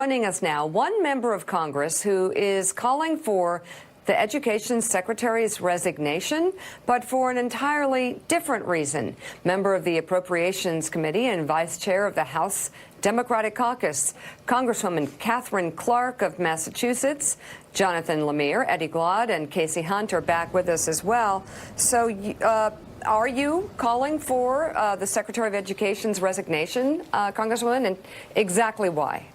Joining us now, one member of Congress who is calling for the Education Secretary's resignation, but for an entirely different reason. Member of the Appropriations Committee and Vice Chair of the House Democratic Caucus, Congresswoman Catherine Clark of Massachusetts, Jonathan Lemire, Eddie Glaude, and Casey Hunt are back with us as well. So, are you calling for the Secretary of Education's resignation, Congresswoman, and exactly why?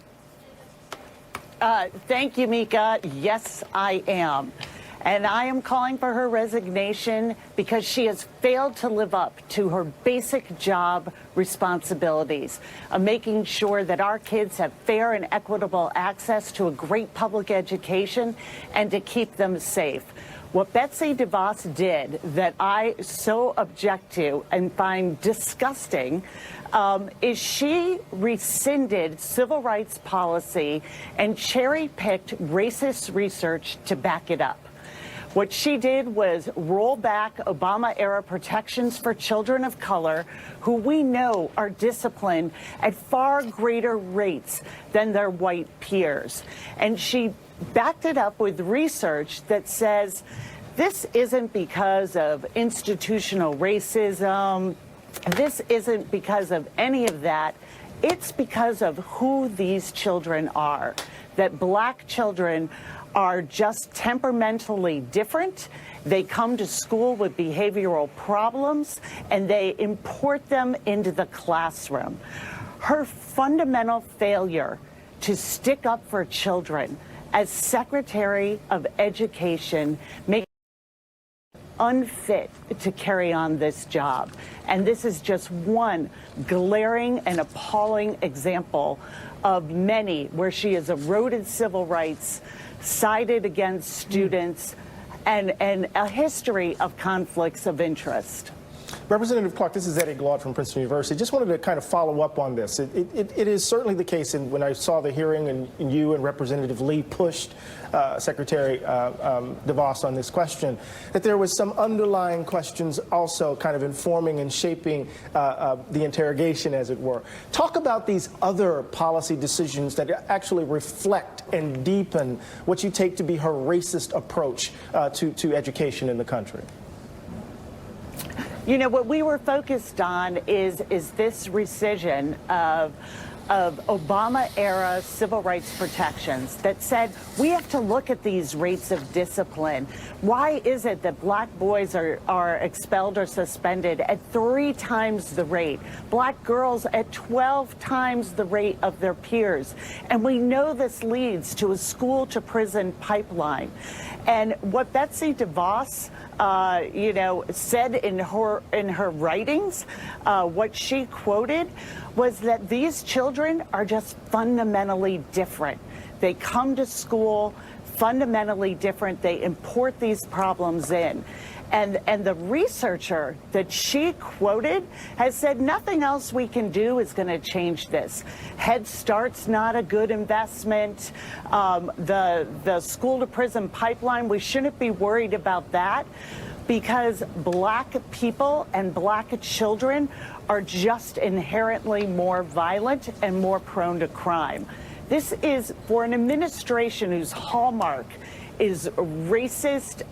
Thank you, Mika. Yes, I am. And I am calling for her resignation because she has failed to live up to her basic job responsibilities of making sure that our kids have fair and equitable access to a great public education and to keep them safe. What Betsy DeVos did that I so object to and find disgusting is she rescinded civil rights policy and cherry-picked racist research to back it up. What she did was roll back Obama-era protections for children of color who we know are disciplined at far greater rates than their white peers. And she backed it up with research that says this isn't because of institutional racism. This isn't because of any of that. It's because of who these children are, that black children are just temperamentally different. They come to school with behavioral problems, and they import them into the classroom. Her fundamental failure to stick up for children as Secretary of Education makes unfit to carry on this job. And this is just one glaring and appalling example of many where she has eroded civil rights, sided against students, and a history of conflicts of interest. Representative Clark, this is Eddie Glaude from Princeton University. Just wanted to kind of follow up on this. It is certainly the case, and when I saw the hearing and you and Representative Lee pushed Secretary DeVos on this question, that there was some underlying questions also kind of informing and shaping the interrogation, as it were. Talk about these other policy decisions that actually reflect and deepen what you take to be her racist approach to education in the country. You know, what we were focused on is this rescission of Obama-era civil rights protections that said we have to look at these rates of discipline. Why is it that black boys are expelled or suspended at 3 times the rate, black girls at 12 times the rate of their peers? And we know this leads to a school-to-prison pipeline. And what Betsy DeVos said in her writings, what she quoted was that these children are just fundamentally different. They come to school fundamentally different. They import these problems in. And the researcher that she quoted has said nothing else we can do is going to change this. Head Start's not a good investment. The school-to-prison pipeline, we shouldn't be worried about that because black people and black children are just inherently more violent and more prone to crime. This is for an administration whose hallmark is racist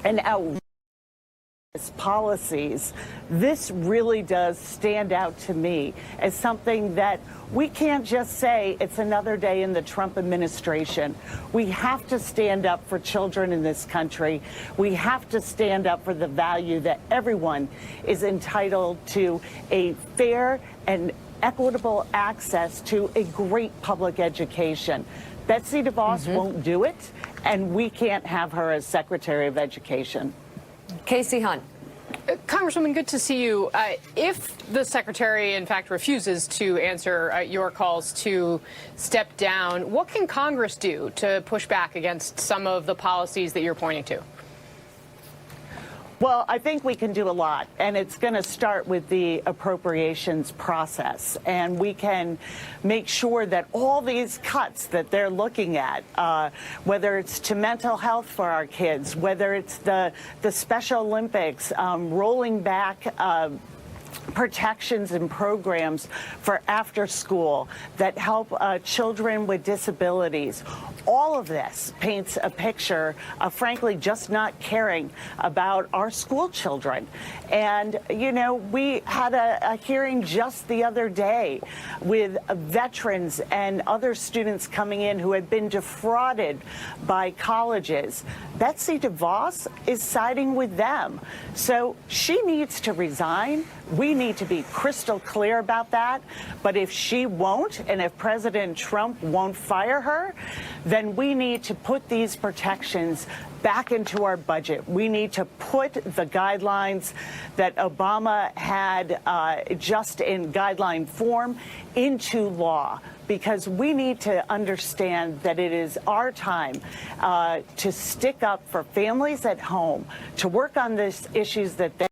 and outrageous policies. This really does stand out to me as something that we can't just say it's another day in the Trump administration. We have to stand up for children in this country. We have to stand up for the value that everyone is entitled to a fair and equitable access to a great public education. Betsy DeVos won't do it, and we can't have her as Secretary of Education. Casey Hunt. Congresswoman, good to see you. If the Secretary, in fact, refuses to answer your calls to step down, what can Congress do to push back against some of the policies that you're pointing to? Well, I think we can do a lot, and it's going to start with the appropriations process. And we can make sure that all these cuts that they're looking at, whether it's to mental health for our kids, whether it's the Special Olympics, rolling back protections and programs for after school that help children with disabilities. All of this paints a picture of, frankly, just not caring about our school children. And, you know, we had a hearing just the other day with veterans and other students coming in who had been defrauded by colleges. Betsy DeVos is siding with them. So she needs to resign. We need to be crystal clear about that. But if she won't, and if President Trump won't fire her, then we need to put these protections back into our budget. We need to put the guidelines that Obama had just in guideline form into law, because we need to understand that it is our time to stick up for families at home, to work on these issues that they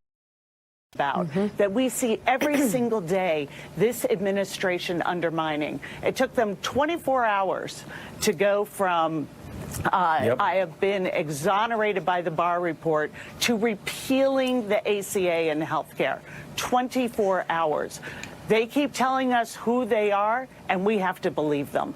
about, that we see every single day this administration undermining. It took them 24 hours to go from I have been exonerated by the Barr report to repealing the ACA in healthcare. 24 hours. They keep telling us who they are, and we have to believe them.